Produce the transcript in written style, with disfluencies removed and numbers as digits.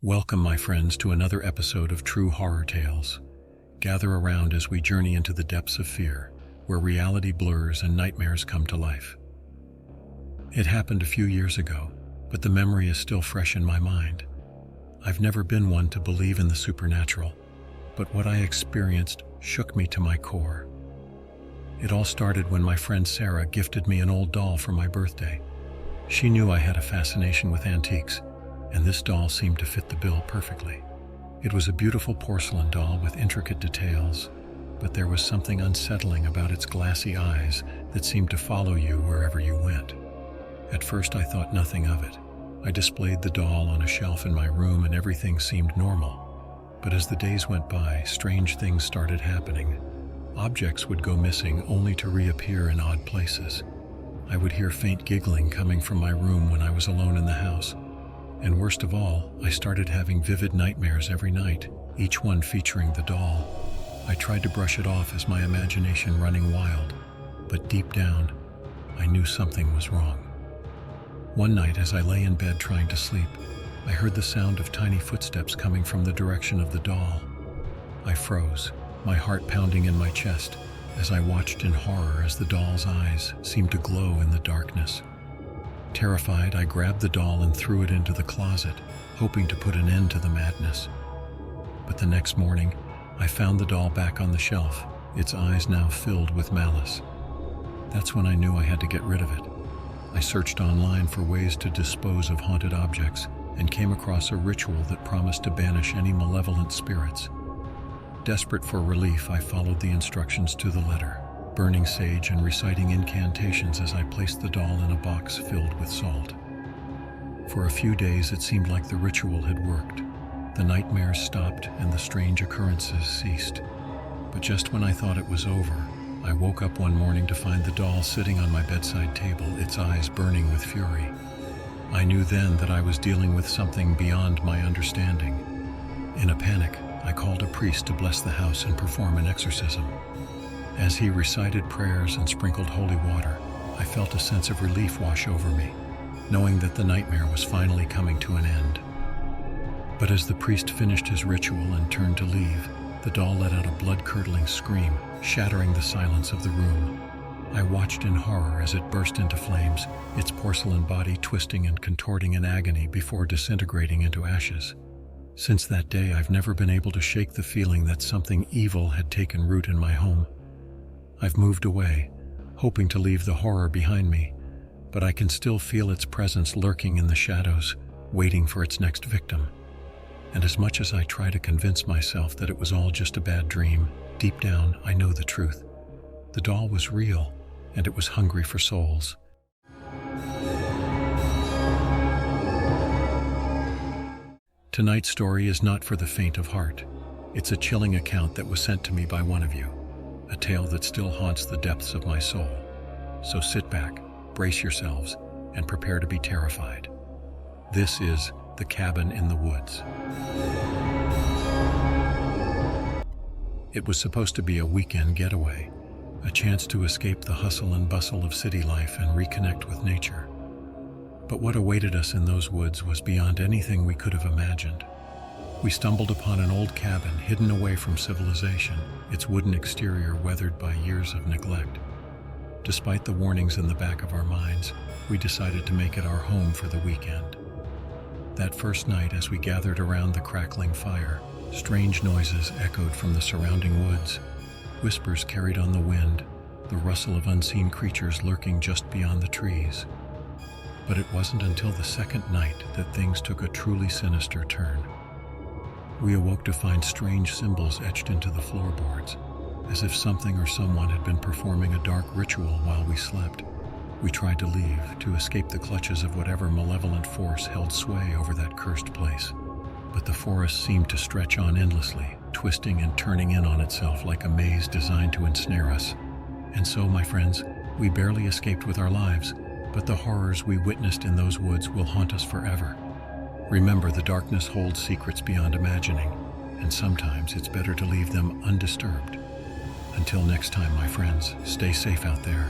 Welcome, my friends, to another episode of True Horror Tales. Gather around as we journey into the depths of fear, where reality blurs and nightmares come to life. It happened a few years ago, but the memory is still fresh in my mind. I've never been one to believe in the supernatural, but what I experienced shook me to my core. It all started when my friend Sarah gifted me an old doll for my birthday. She knew I had a fascination with antiques, and this doll seemed to fit the bill perfectly. It was a beautiful porcelain doll with intricate details, but there was something unsettling about its glassy eyes that seemed to follow you wherever you went. At first I thought nothing of it. I displayed the doll on a shelf in my room and everything seemed normal. But as the days went by, strange things started happening. Objects would go missing only to reappear in odd places. I would hear faint giggling coming from my room when I was alone in the house. And worst of all, I started having vivid nightmares every night, each one featuring the doll. I tried to brush it off as my imagination running wild, but deep down, I knew something was wrong. One night, as I lay in bed trying to sleep, I heard the sound of tiny footsteps coming from the direction of the doll. I froze, my heart pounding in my chest, as I watched in horror as the doll's eyes seemed to glow in the darkness. Terrified, I grabbed the doll and threw it into the closet, hoping to put an end to the madness. But the next morning, I found the doll back on the shelf, its eyes now filled with malice. That's when I knew I had to get rid of it. I searched online for ways to dispose of haunted objects and came across a ritual that promised to banish any malevolent spirits. Desperate for relief, I followed the instructions to the letter, burning sage and reciting incantations as I placed the doll in a box filled with salt. For a few days it seemed like the ritual had worked. The nightmares stopped and the strange occurrences ceased. But just when I thought it was over, I woke up one morning to find the doll sitting on my bedside table, its eyes burning with fury. I knew then that I was dealing with something beyond my understanding. In a panic, I called a priest to bless the house and perform an exorcism. As he recited prayers and sprinkled holy water, I felt a sense of relief wash over me, knowing that the nightmare was finally coming to an end. But as the priest finished his ritual and turned to leave, the doll let out a blood-curdling scream, shattering the silence of the room. I watched in horror as it burst into flames, its porcelain body twisting and contorting in agony before disintegrating into ashes. Since that day, I've never been able to shake the feeling that something evil had taken root in my home. I've moved away, hoping to leave the horror behind me, but I can still feel its presence lurking in the shadows, waiting for its next victim. And as much as I try to convince myself that it was all just a bad dream, deep down I know the truth. The doll was real, and it was hungry for souls. Tonight's story is not for the faint of heart. It's a chilling account that was sent to me by one of you. A tale that still haunts the depths of my soul. So sit back, brace yourselves, and prepare to be terrified. This is The Cabin in the Woods. It was supposed to be a weekend getaway, a chance to escape the hustle and bustle of city life and reconnect with nature. But what awaited us in those woods was beyond anything we could have imagined. We stumbled upon an old cabin hidden away from civilization, its wooden exterior weathered by years of neglect. Despite the warnings in the back of our minds, we decided to make it our home for the weekend. That first night, as we gathered around the crackling fire, strange noises echoed from the surrounding woods. Whispers carried on the wind, the rustle of unseen creatures lurking just beyond the trees. But it wasn't until the second night that things took a truly sinister turn. We awoke to find strange symbols etched into the floorboards, as if something or someone had been performing a dark ritual while we slept. We tried to leave, to escape the clutches of whatever malevolent force held sway over that cursed place. But the forest seemed to stretch on endlessly, twisting and turning in on itself like a maze designed to ensnare us. And so, my friends, we barely escaped with our lives, but the horrors we witnessed in those woods will haunt us forever. Remember, the darkness holds secrets beyond imagining, and sometimes it's better to leave them undisturbed. Until next time, my friends, stay safe out there.